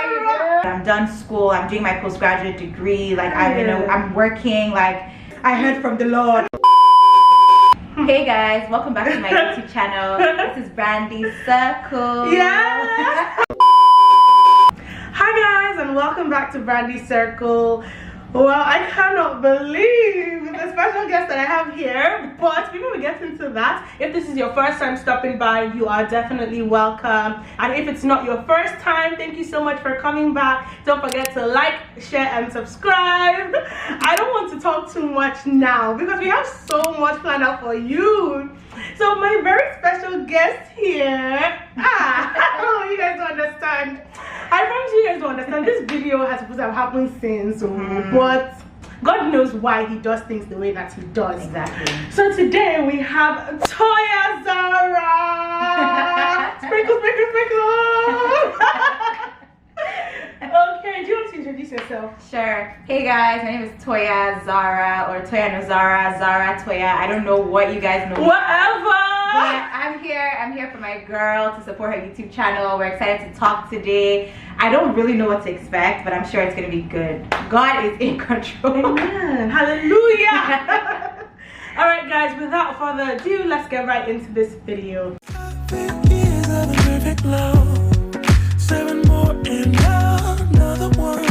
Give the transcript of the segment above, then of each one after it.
I'm done school. I'm doing my postgraduate degree. Like I'm working. Like I heard from the Lord. Hey guys, welcome back to my YouTube channel. This is Brandy's Circle. Yeah. Hi guys, and welcome back to Brandy's Circle. Well, I cannot believe the special guest that I have here, but before we get into that, if this is your first time stopping by, you are definitely welcome. And if it's not your first time, thank you so much for coming back. Don't forget to like, share, and subscribe. I don't want to talk too much now because we have so much planned out for you. So my very special guest here, you guys don't understand. I promise you guys don't understand. This video has supposed to have happened since, but God knows why he does things the way that he does. Exactly. So today we have Toya Zara. Sprinkle, sprinkle, sprinkle. Okay, do you want to introduce yourself? Sure. Hey guys, my name is Toya Zara, or Toya Nozara, Zara Toya. I don't know what you guys know. Whatever. But I'm here for my girl to support her YouTube channel. We're excited to talk today. I don't really know what to expect, but I'm sure it's gonna be good. God is in control. Amen. Hallelujah. All right, guys. Without further ado, let's get right into this video. 5 years of perfect love, 7 more and another one.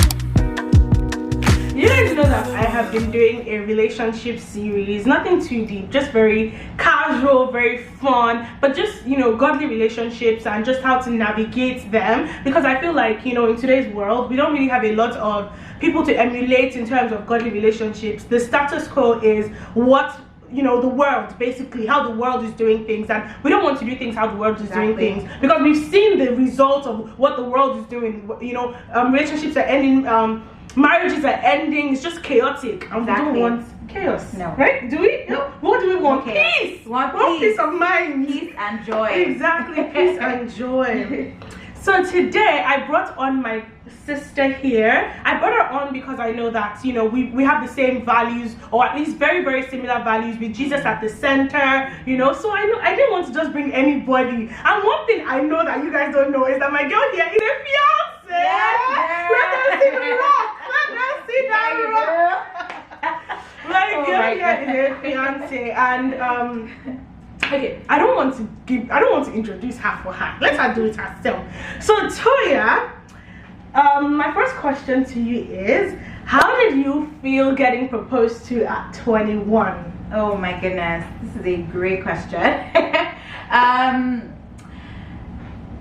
You guys know that I have been doing a relationship series, nothing too deep, just very casual, very fun, but just, you know, godly relationships and just how to navigate them, because I feel like, you know, in today's world we don't really have a lot of people to emulate in terms of godly relationships. The status quo is what, you know, the world, basically how the world is doing things, and we don't want to do things how the world is doing things, because we've seen the results of what the world is doing. You know, relationships are ending, marriages are ending. It's just chaotic, and we don't want chaos. No. Right? Do we? No. What do we want? Okay. Peace. We want peace of mind. Peace and joy. Exactly. Peace and joy. So today I brought on my sister here. I brought her on because I know that, you know, we have the same values, or at least very, very similar values, with Jesus at the center, you know. So I didn't want to just bring anybody. And one thing I know that you guys don't know is that my girl here is a fiance. Yes, let us see the rock. Let us see that rock. My girl here is a fiance, and okay, I don't want to introduce her for her. Let her do it herself. So Toya, my first question to you is, how did you feel getting proposed to at 21? Oh my goodness, this is a great question.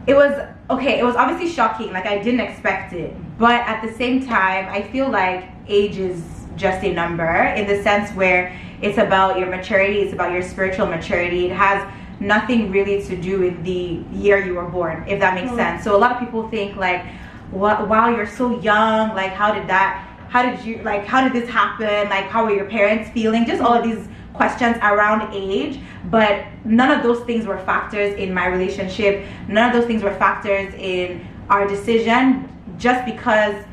It was obviously shocking. Like, I didn't expect it, but at the same time I feel like age is just a number, in the sense where it's about your maturity, it's about your spiritual maturity. It has nothing really to do with the year you were born, if that makes sense. So a lot of people think like, wow, you're so young, like how did this happen, like how were your parents feeling, just all of these questions around age. But none of those things were factors in my relationship. None of those things were factors in our decision, just because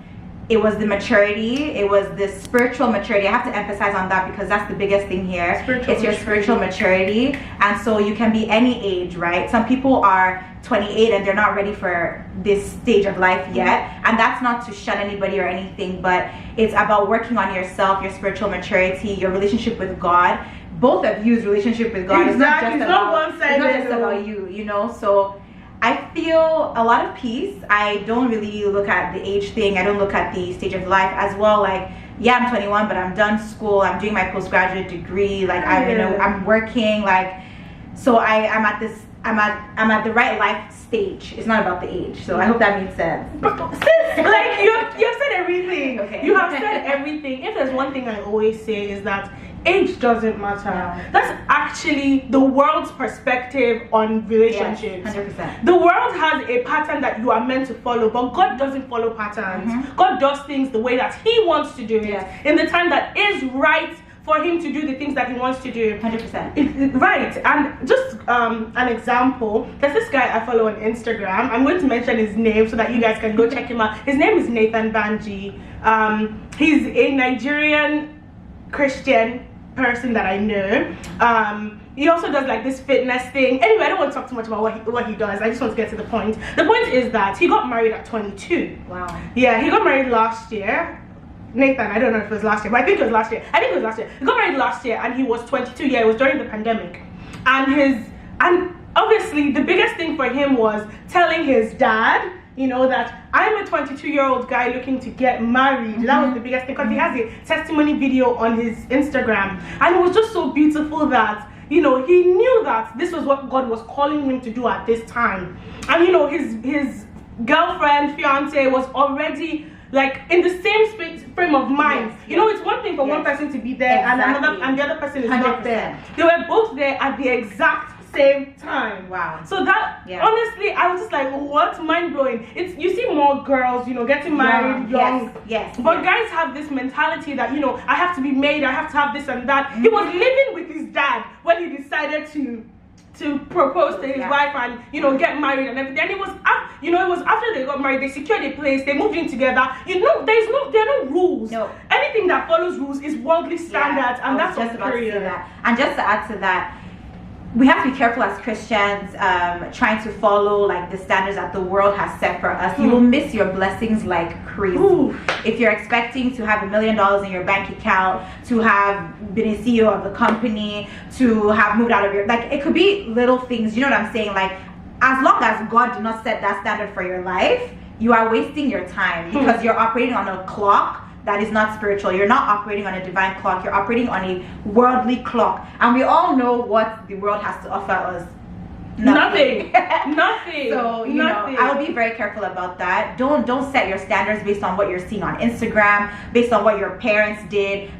it was the maturity, it was the spiritual maturity. I have to emphasize on that, because that's the biggest thing here. It's your spiritual maturity. And so you can be any age, right? Some people are 28 and they're not ready for this stage of life yet, and that's not to shun anybody or anything, but it's about working on yourself, your spiritual maturity, your relationship with God. Both of you's relationship with God is not just about you, you know. So I feel a lot of peace. I don't really look at the age thing. I don't look at the stage of life as well. Like, yeah, I'm 21, but I'm done school. I'm doing my postgraduate degree. Like, I'm working. Like, so I'm at the right life stage. It's not about the age. So I hope that makes sense. Like, you've said everything. Okay. You have said everything. If there's one thing I always say, is that age doesn't matter. No. That's actually the world's perspective on relationships. Yes, 100%. The world has a pattern that you are meant to follow, but God doesn't follow patterns. God does things the way that he wants to do it, in the time that is right for him to do the things that he wants to do. 100%. Right. And just an example, there's this guy I follow on Instagram. I'm going to mention his name so that you guys can go check him out. His name is Nathan Banji. He's a Nigerian Christian person that I know. He also does like this fitness thing. Anyway, I don't want to talk too much about what he does. I just want to get to the point. The point is that he got married at 22. Wow. Yeah, he got married last year. Nathan, I don't know if it was last year, but I think it was last year. He got married last year and he was 22. Yeah, it was during the pandemic. And obviously the biggest thing for him was telling his dad, you know, that I'm a 22-year-old guy looking to get married. That was the biggest thing, because he has a testimony video on his Instagram, and it was just so beautiful that, you know, he knew that this was what God was calling him to do at this time. And you know, his girlfriend, fiance was already like in the same frame of mind. Yes, you know, it's one thing for one person to be there and the other person is 100%. Not there. They were both there at the exact same time. Wow. So that honestly, I was just like, what? Mind blowing. It's, you see more girls, you know, getting married young. Yes. But guys have this mentality that, you know, I have to be made, I have to have this and that. He was living with his dad when he decided to propose to his wife and, you know, get married and everything. And it was after, you know, it was after they got married, they secured a place, they moved in together. You know, there are no rules. No. Anything that follows rules is worldly standards, and that's just about to say period. that. And just to add to that, we have to be careful as Christians, trying to follow like the standards that the world has set for us. You will miss your blessings like crazy. If you're expecting to have $1 million in your bank account, to have been a CEO of the company, to have moved out of your, like, it could be little things, you know what I'm saying? Like, as long as God did not set that standard for your life, you are wasting your time, because you're operating on a clock that is not spiritual. You're not operating on a divine clock. You're operating on a worldly clock. And we all know what the world has to offer us. Nothing. Nothing. So, you know, I would be very careful about that. Don't set your standards based on what you're seeing on Instagram, based on what your parents did,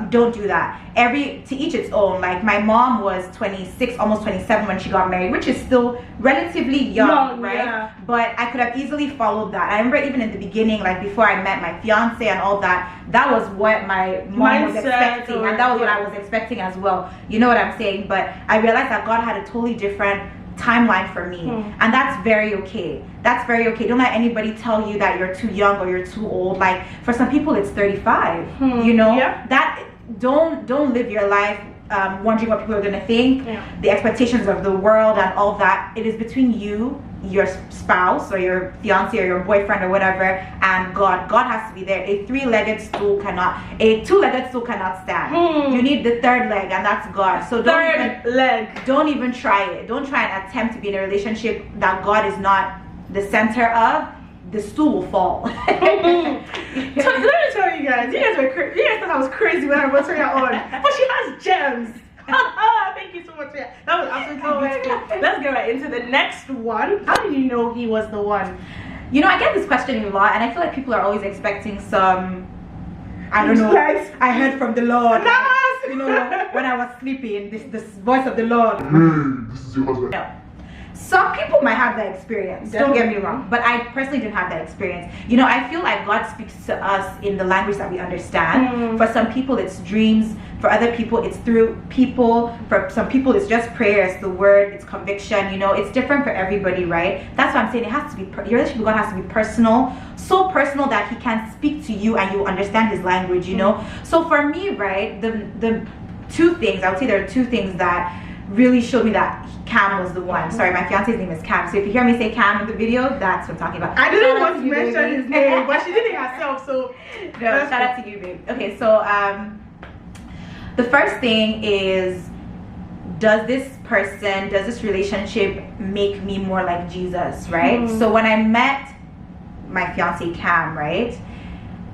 don't do that. To each its own. Like, my mom was 26, almost 27 when she got married, which is still relatively young, right? Yeah. But I could have easily followed that. I remember even in the beginning, like before I met my fiance and all that, that was what my mom was expecting, and that was what I was expecting as well. You know what I'm saying? But I realized that God had a totally different timeline for me, and that's very okay. That's very okay. Don't let anybody tell you that you're too young or you're too old. Like, for some people it's 35. You know, that don't live your life wondering what people are going to think, the expectations of the world and all that. It is between you, your spouse or your fiance or your boyfriend or whatever, and God. God has to be there. A two-legged stool cannot stand. You need the third leg, and that's God. So don't even try it. Don't try and attempt to be in a relationship that God is not the center of. The stool will fall. Let me tell you guys. You guys thought I was crazy when I was turning her on, but she has gems. Thank you so much. That was absolutely beautiful. Let's get right into the next one. How did you know he was the one? You know, I get this question a lot, and I feel like people are always expecting some, I don't know, I heard from the Lord. You know, when I was sleeping, this voice of the Lord. This is your husband. No. Some people might have that experience, don't get me wrong, but I personally didn't have that experience. You know, I feel like God speaks to us in the language that we understand. For some people it's dreams, for other people it's through people, for some people it's just prayer, it's the word, it's conviction. You know, it's different for everybody, right? That's what I'm saying. It has to be, your relationship with God has to be personal, so personal that he can speak to you and you understand his language, you know? So for me, right, the two things, I would say there are two things that really showed me that Cam was the one. Sorry, my fiance's name is Cam, so if you hear me say Cam in the video, that's what I'm talking about. I didn't want to mention his name, but she did it herself, so no, shout out to you, babe. Okay, so the first thing is, does this relationship make me more like Jesus, right? So when I met my fiance Cam, right,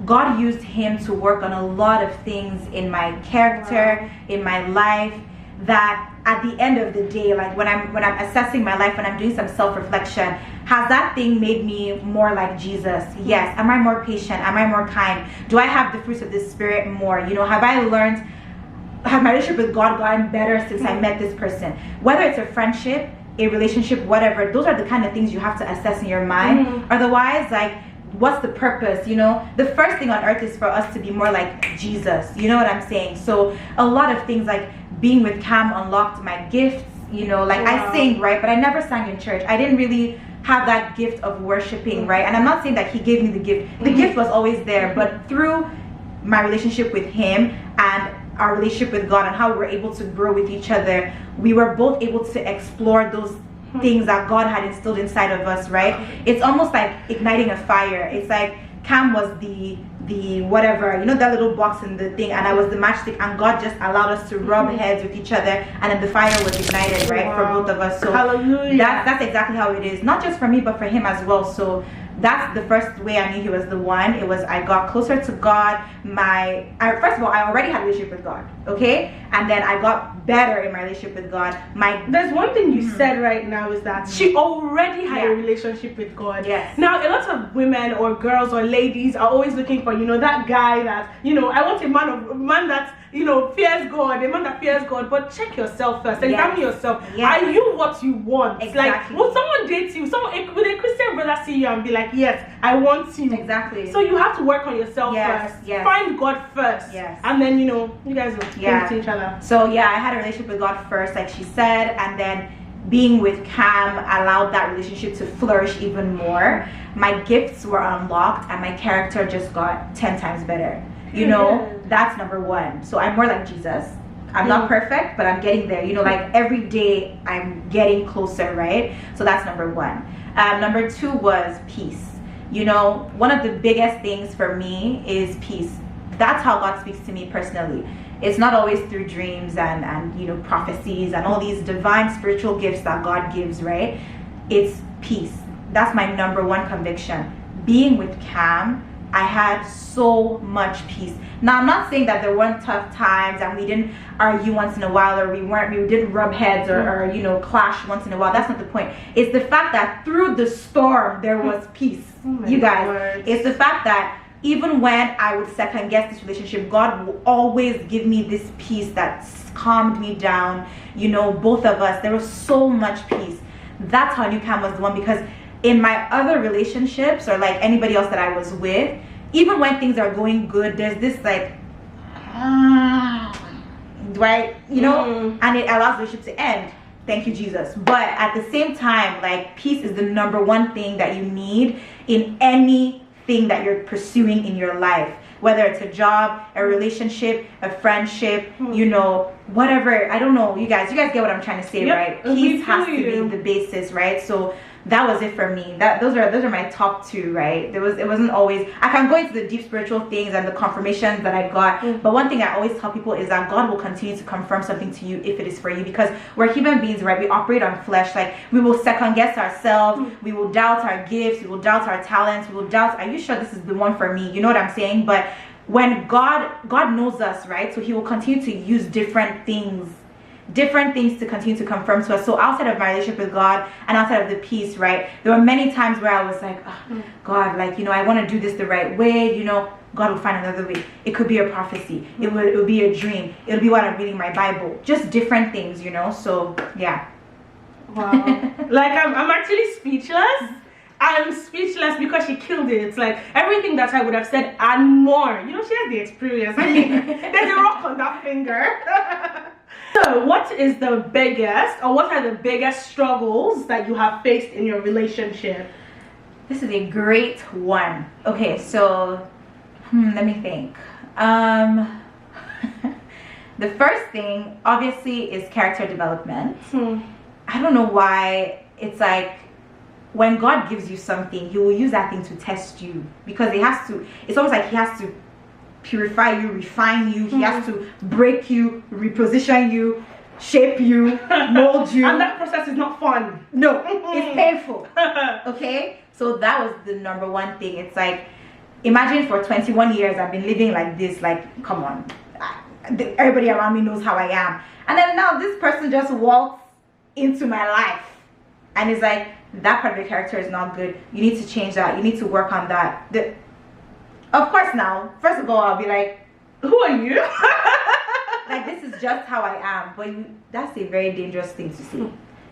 God used him to work on a lot of things in my character, in my life, that at the end of the day, like when I'm assessing my life, when I'm doing some self-reflection, has that thing made me more like Jesus? Yes. Am I more patient? Am I more kind? Do I have the fruits of the Spirit more? You know, have my relationship with God gotten better since I met this person? Whether it's a friendship, a relationship, whatever, those are the kind of things you have to assess in your mind. Otherwise, like, what's the purpose? You know, the first thing on earth is for us to be more like Jesus. You know what I'm saying? So a lot of things, like being with Cam unlocked my gifts. You know, like I sing, right, but I never sang in church. I didn't really have that gift of worshiping, right? And I'm not saying that he gave me the gift. The gift was always there, but through my relationship with him and our relationship with God and how we were able to grow with each other, we were both able to explore those things that God had instilled inside of us, right? It's almost like igniting a fire. It's like Cam was the whatever, you know, that little box in the thing, and I was the matchstick, and God just allowed us to rub heads with each other, and then the fire was ignited, right? For both of us. So hallelujah. That's exactly how it is, not just for me but for him as well. So that's the first way I knew he was the one. It was I got closer to God. First of all, I already had a relationship with God, okay? And then I got better in my relationship with God. There's one thing you said right now is that she already had a relationship with God. Yes. Now, a lot of women or girls or ladies are always looking for, you know, that guy that, you know, I want a man that, you know, fears God, a man that fears God. But check yourself first. Examine yourself. Yes. Are you what you want? Exactly. Like, will someone date you? Would a Christian brother see you and be like, yes, I want you? Exactly. So you have to work on yourself first. Yes. Find God first. Yes. And then, you know, you guys will cling to each other. So yeah, I had a relationship with God first, like she said, and then being with Cam allowed that relationship to flourish even more. My gifts were unlocked and my character just got 10 times better. You know, that's number one. So I'm more like Jesus. I'm not perfect, but I'm getting there. You know, like every day I'm getting closer, right? So that's number one. Number two was peace. You know, one of the biggest things for me is peace. That's how God speaks to me personally. It's not always through dreams and you know, prophecies and all these divine spiritual gifts that God gives, right? It's peace. That's my number one conviction. Being with Cam, I had so much peace. Now, I'm not saying that there weren't tough times and we didn't argue once in a while, or we didn't rub heads or you know, clash once in a while. That's not the point. It's the fact that through the storm there was peace. You guys, Lord. it's the fact that even when I would second guess this relationship, God will always give me this peace that calmed me down. You know, both of us, there was so much peace. That's how I knew Cam was the one, because in my other relationships, or like anybody else that I was with, even when things are going good, there's this like, do I, you know, and it allows the relationship to end. Thank you, Jesus. But at the same time, like, peace is the number one thing that you need in anything that you're pursuing in your life, whether it's a job, a relationship, a friendship, you know, whatever. I don't know, you guys get what I'm trying to say, right? Peace has to be the basis, right? So that was it for me. Those are my top two, right? It wasn't always, I can go into the deep spiritual things and the confirmations that I got, but one thing I always tell people is that God will continue to confirm something to you if it is for you, because we're human beings, right? We operate on flesh. Like, we will second guess ourselves, we will doubt our gifts, we will doubt our talents, we will doubt, are you sure this is the one for me? You know what I'm saying? But when God knows us, right? So he will continue to use different things to continue to confirm to us. So outside of my relationship with God and outside of the peace, right, there were many times where I was like, oh, God, like, you know, I want to do this the right way, you know. God will find another way. It could be a prophecy, it would be a dream, it'll be what I'm reading my Bible, just different things, you know. So yeah. Wow. Like, I'm actually speechless. I'm speechless because she killed it. It's like everything that I would have said and more. You know, she has the experience. I mean, there's a rock on that finger. So what is the biggest, or what are the biggest struggles that you have faced in your relationship? This is a great one. Okay, so let me think. The first thing obviously is character development. I don't know why, it's like when God gives you something, he will use that thing to test you, because it's almost like he has to purify you, refine you, he has to break you, reposition you, shape you, mold you. And that process is not fun. No, it's painful. Okay, so that was the number one thing. It's like, imagine for 21 years I've been living like this, like, come on, everybody around me knows how I am, and then now this person just walks into my life and is like, that part of your character is not good, you need to change that, you need to work on that. Of course, now, first of all, I'll be like, who are you? Like, this is just how I am. But that's a very dangerous thing to say.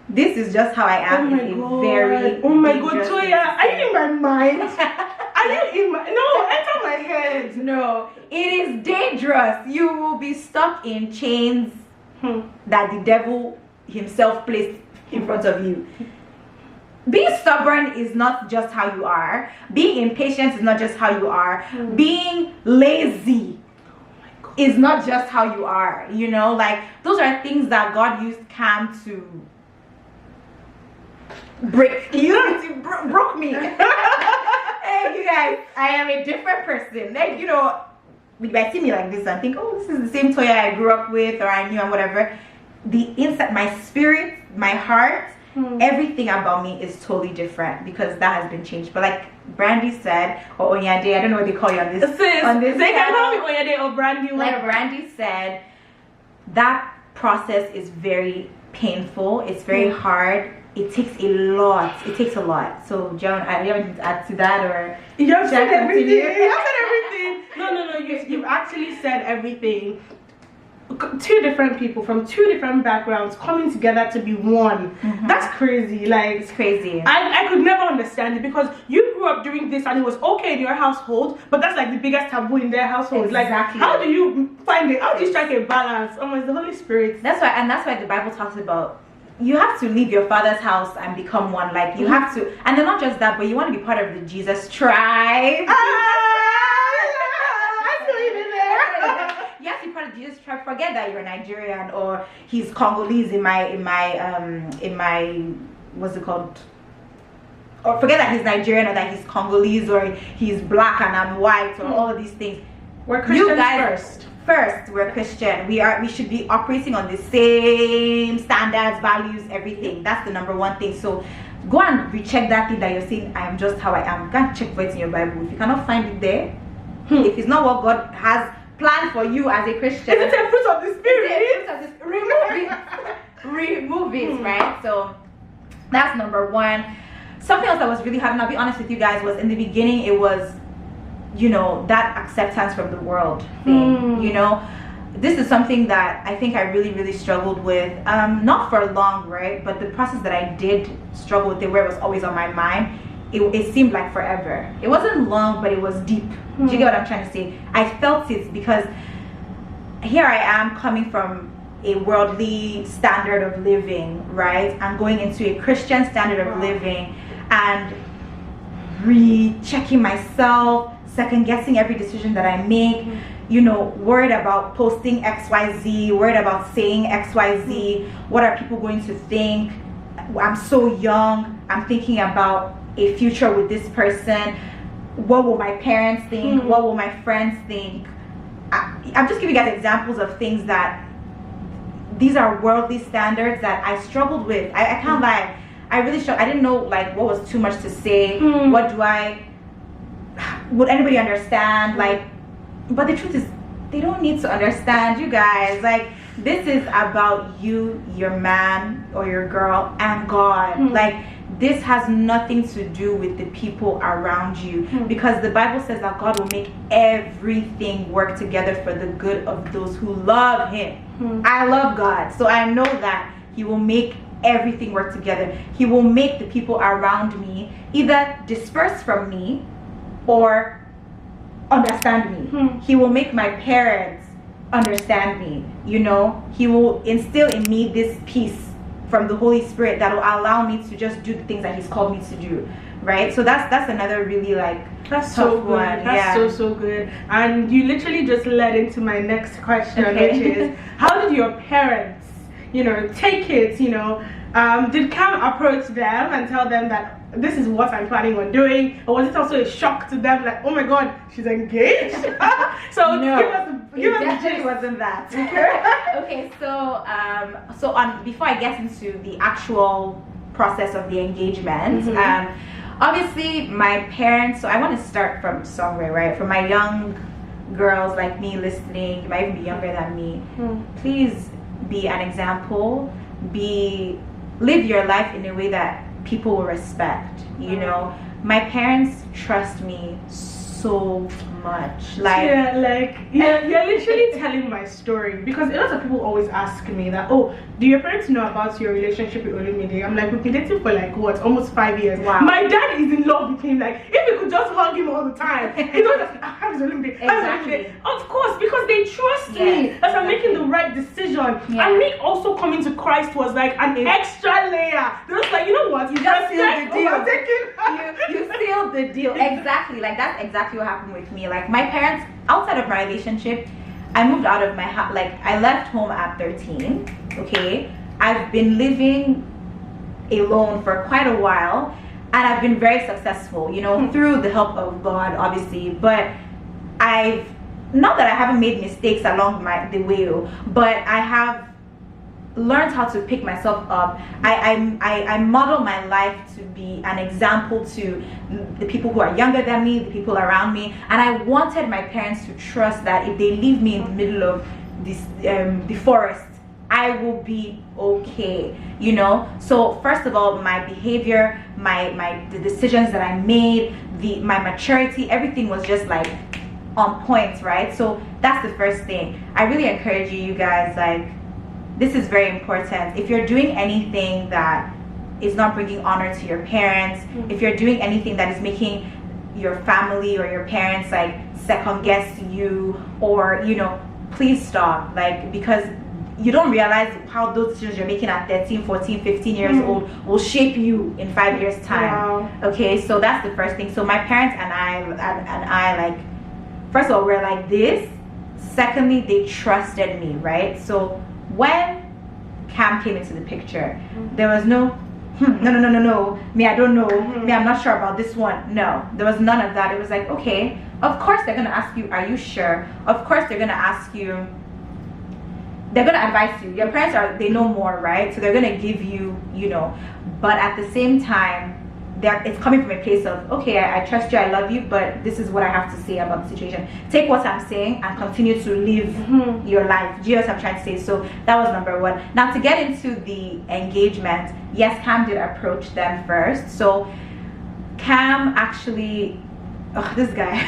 This is just how I am. Oh my God, Toya, are you in my mind? Are you in my, no, enter my head. No, it is dangerous. You will be stuck in chains that the devil himself placed in front of you. Being stubborn is not just how you are. Being impatient is not just how you are. Being lazy, oh my is not just how you are, you know, like those are things that God used Cam to break. Broke me. Hey, you guys, I am a different person. Like, you know, you might see me like this and think, oh, this is the same Toya I grew up with or I knew and whatever. The inside, my spirit, my heart, everything about me is totally different because that has been changed. But like Brandy said, or Oyinade, I don't know what they call you on this. They can call me Oyinade or Brandy. Like Brandy said, that process is very painful. It's very hard. It takes a lot. It takes a lot. So, John, I haven't to add to that, or you have said everything. You have said everything. No. You've actually said everything. Two different people from two different backgrounds coming together to be one. That's crazy. Like, it's crazy. I could never understand it because you grew up doing this and it was okay in your household, but that's like the biggest taboo in their household. Exactly. Like, how do you find it? How do you strike a balance? Oh, it's the Holy Spirit. That's why the Bible talks about you have to leave your father's house and become one. Like you have to, and then not just that, but you want to be part of the Jesus tribe. You have to be part of the Jesus tribe. Forget that you're Nigerian or he's Congolese in my what's it called? Or forget that he's Nigerian or that he's Congolese or he's black and I'm white or all of these things. We're Christians First, we're Christian. We should be operating on the same standards, values, everything. That's the number one thing. So go and recheck that thing that you're saying, I am just how I am. Go and check for it in your Bible. If you cannot find it there, if it's not what God has planned for you as a Christian, is it a fruit of the Spirit? Remove it, right? So that's number one. Something else that was really hard, and I'll be honest with you guys, was in the beginning it was, you know, that acceptance from the world thing. You know, this is something that I think I really struggled with, not for long, right, but the process that I did struggle with it, where it was always on my mind, it seemed like forever. It wasn't long, but it was deep. Do you get what I'm trying to say? I felt it because here I am coming from a worldly standard of living, right, and going into a Christian standard of living and rechecking myself, second guessing every decision that I make, you know, worried about posting XYZ, worried about saying XYZ, what are people going to think? I'm so young, I'm thinking about a future with this person. What will my parents think? What will my friends think? I'm just giving you guys examples of things that these are worldly standards that I struggled with. I can't lie, I really struggled. I didn't know like what was too much to say. Would anybody understand? Like, but the truth is they don't need to understand, you guys. Like, this is about you, your man or your girl, and God. Like, this has nothing to do with the people around you, because the Bible says that God will make everything work together for the good of those who love him. I love God, so I know that he will make everything work together. He will make the people around me either disperse from me or understand me. He will make my parents understand me, you know. He will instill in me this peace from the Holy Spirit that will allow me to just do the things that he's called me to do, right? So that's another really like that's so good one. That's so good. And you literally just led into my next question, which is, how did your parents, you know, take it? You know, did Cam approach them and tell them that this is what I'm planning on doing, or was it also a shock to them, like, oh my god, she's engaged? So no, give us definitely wasn't that. Okay, so before I get into the actual process of the engagement, obviously my parents, so I want to start from somewhere, right? For my young girls like me listening, you might even be younger than me, please be an example, live your life in a way that people will respect, you know. My parents trust me so much, like you're literally telling my story, because a lot of people always ask me that, oh, do your parents know about your relationship with Oyinade? I'm like, we've been dating for like what, almost 5 years. Wow. My dad is in love with him. Like, if you could just hug him all the time, you know, how is Oyinade? Exactly. Of course, because they trust me that I'm making the right decision. And me also coming to Christ was like an extra layer. They're just like, you know what, you just sealed the deal. You sealed the deal. Exactly. Like, that's exactly what happened with me. Like, my parents, outside of my relationship, I moved out of my house, like I left home at 13. Okay, I've been living alone for quite a while, and I've been very successful, you know, through the help of God, obviously. But I've, not that I haven't made mistakes along the way, but I have learned how to pick myself up. I model my life to be an example to the people who are younger than me, the people around me, and I wanted my parents to trust that if they leave me in the middle of this the forest, I will be okay, you know. So first of all, my behavior, the decisions that I made, my maturity, everything was just like on point, right? So that's the first thing. I really encourage you guys, like, this is very important. If you're doing anything that is not bringing honor to your parents, if you're doing anything that is making your family or your parents like second guess you, or, you know, please stop. Like, because you don't realize how those decisions you're making at 13, 14, 15 years old will shape you in 5 years time. Wow. Okay, so that's the first thing. So my parents and I like, first of all, we're like this. Secondly, they trusted me, right? So when Cam came into the picture, there was no no, me, I don't know, me, I'm not sure about this one. No, there was none of that. It was like, okay, of course they're gonna ask you, are you sure? Of course they're gonna ask you, they're gonna advise you. Your parents they know more, right? So they're gonna give you, you know, but at the same time, it's coming from a place of, okay, I trust you, I love you, but this is what I have to say about the situation. Take what I'm saying and continue to live your life. Do you know what I'm trying to say? So that was number one. Now, to get into the engagement, yes, Cam did approach them first. So Cam actually, this guy,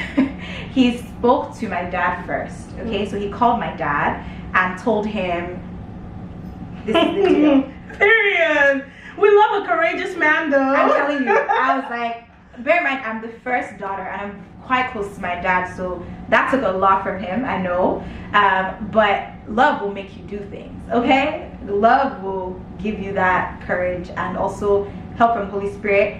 he spoke to my dad first. Okay, so he called my dad and told him, this is the deal. Period. We love a courageous man, though. I'm telling you, I was like, bear in mind, I'm the first daughter and I'm quite close to my dad, so that took a lot from him, I know. But love will make you do things, okay? Love will give you that courage, and also help from Holy Spirit.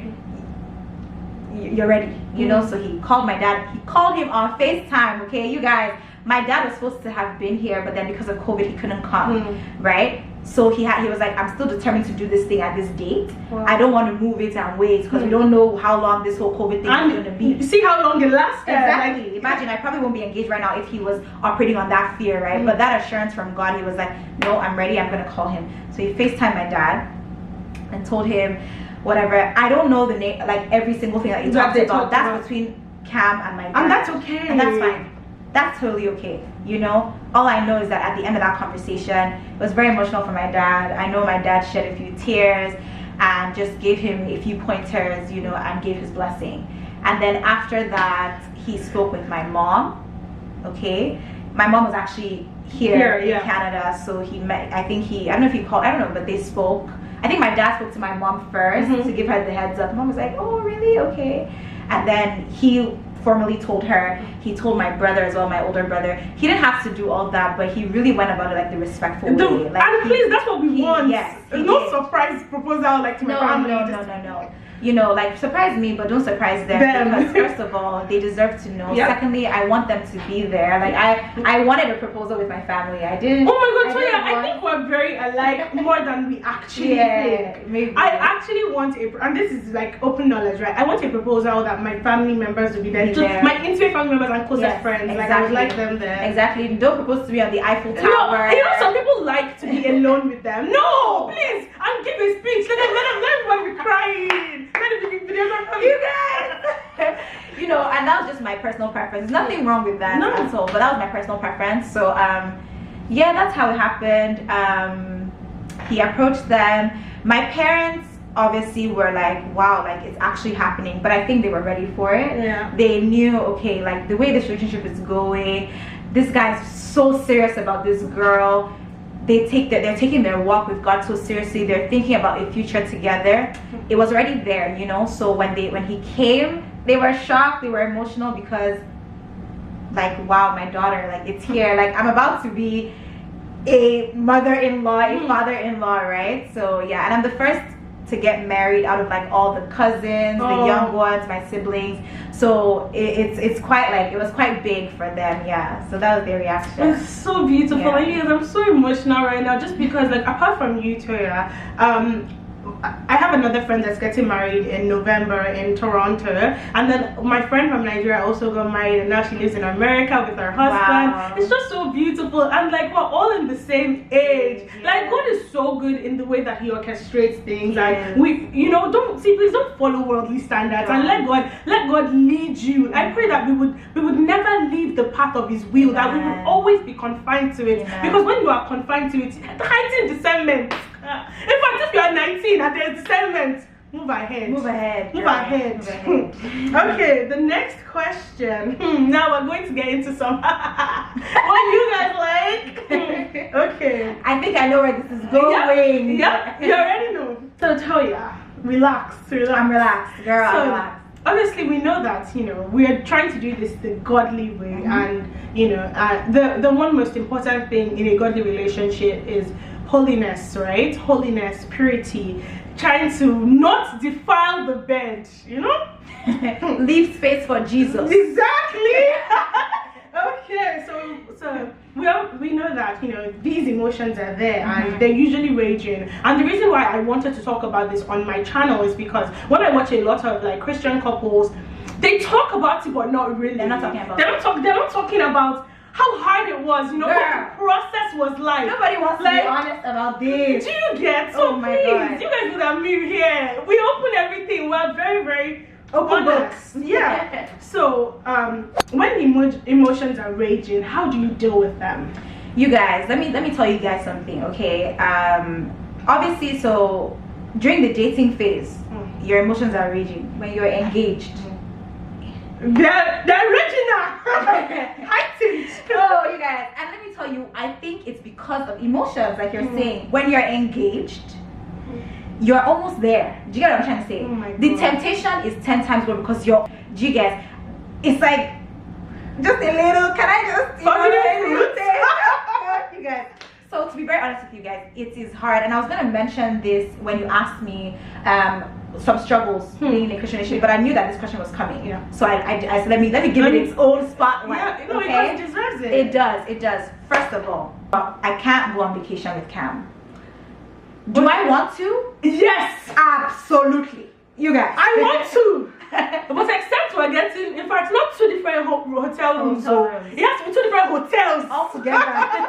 You're ready, you know? So he called my dad. He called him on FaceTime, okay? You guys, my dad was supposed to have been here, but then because of COVID, he couldn't come, right? So he was like, I'm still determined to do this thing at this date. Wow. I don't want to move it and wait, because we don't know how long this whole COVID thing is going to be. See how long it lasts. Exactly. Like, imagine, I probably won't be engaged right now if he was operating on that fear, right? But that assurance from God, he was like, no, I'm ready. I'm going to call him. So he FaceTimed my dad and told him whatever. I don't know the name, like every single thing that he talked about. That's between Cam and my dad. And that's okay. And that's fine. That's totally okay, you know. All I know is that at the end of that conversation, it was very emotional for my dad. I know my dad shed a few tears and just gave him a few pointers, you know, and gave his blessing. And then after that, he spoke with my mom. Okay, my mom was actually here in Canada, so he met, I don't know if he called, I don't know, but they spoke. I think my dad spoke to my mom first to give her the heads up. Mom was like, oh really, okay. And then he formally told her. He told my brother as well, my older brother. He didn't have to do all that, but he really went about it like the respectful way. Like, and please, that's what we want. Yes, no surprise proposal like to my family. No. You know, like, surprise me, but don't surprise them. Because first of all, they deserve to know. Yep. Secondly, I want them to be there. Like, I wanted a proposal with my family. I didn't. Oh my God, Toya, I think we're very alike more than we actually think. Maybe. I actually want and this is like open knowledge, right? I want a proposal that my family members will be there. Just my intimate family members and closest friends. Exactly. Like, I would like them there. Exactly. Don't propose to me on the Eiffel Tower. No, you know, some people like to be alone with them. No, please, I'm giving a speech. Let everyone be crying. You guys. You know, and that was just my personal preference. Nothing wrong with that at all, but that was my personal preference. So yeah, that's how it happened. He approached them. My parents obviously were like, wow, like, it's actually happening, but I think they were ready for it. They knew, okay, like, the way this relationship is going, this guy's so serious about this girl. They're taking their walk with God so seriously. They're thinking about a future together. It was already there, you know. So when he came, they were shocked. They were emotional because, like, wow, my daughter, like, it's here. Like, I'm about to be a mother-in-law, a father-in-law, right? So yeah, and I'm the first to get married out of like all the cousins, the young ones, my siblings. So it's quite like, it was quite big for them. Yeah, so that was their reaction. It's so beautiful. Yeah. Like, yes, I'm so emotional right now, just because like apart from you, Toya, I have another friend that's getting married in November in Toronto, and then my friend from Nigeria also got married, and now she lives in America with her husband. Wow. It's just so beautiful, and like we're all in the same age. Yeah. Like God is so good in the way that He orchestrates things, Yes. and we, you know, please don't follow worldly standards, and let God lead you. I pray that we would never leave the path of His will, that we would always be confined to it. Amen. Because when you are confined to it, heightened discernment. In fact, if you are 19 and there's discernment, move ahead. Move ahead. Move girl. ahead. Move ahead. Okay, the next question. Now we're going to get into some what you guys like. Okay. I think I know where this is going. Yeah, you already know. So Toya, relax. I'm relaxed, girl. So, I'm relaxed. obviously we know that, you know, we are trying to do this the godly way, and you know, the one most important thing in a godly relationship is holiness, right? Holiness, purity, trying to not defile the bed, you know. Leave space for Jesus. Exactly. Okay, so we know that, you know, these emotions are there, and they're usually raging. And the reason why I wanted to talk about this on my channel is because when I watch a lot of like Christian couples, they talk about it but not really. They're not talking about They're not talking about how hard it was, you know, what the process was like. Nobody wants to be honest about this. Do you get? So Oh my please, God. you guys know that me here. We open everything. We're very, very Open honest. books. Yeah. So when emotions are raging, how do you deal with them? You guys, let me tell you guys something, okay? Obviously, so during the dating phase, your emotions are raging. When you're engaged, they're raging now. Heightened. oh, you guys, and let me tell you, I think it's because of emotions, like you're saying. When you're engaged, you're almost there. Do you get what I'm trying to say? Oh my The God. temptation is 10 times more because you're. Do you get? It's like just a little. Can I just? You guys. So to be very honest with you guys, it is hard, and I was gonna mention this when you asked me some struggles being in a Christian relationship, but I knew that this question was coming. Yeah. So I said let me give it its own spotlight. Yeah, no, okay? it deserves it. It does. First of all, I can't go on vacation with Cam. Do I want to? Yes. Absolutely. You guys. I want to. But except we're getting, in fact, not two different hotel rooms. Hotel rooms. It has to be two different hotels. All together.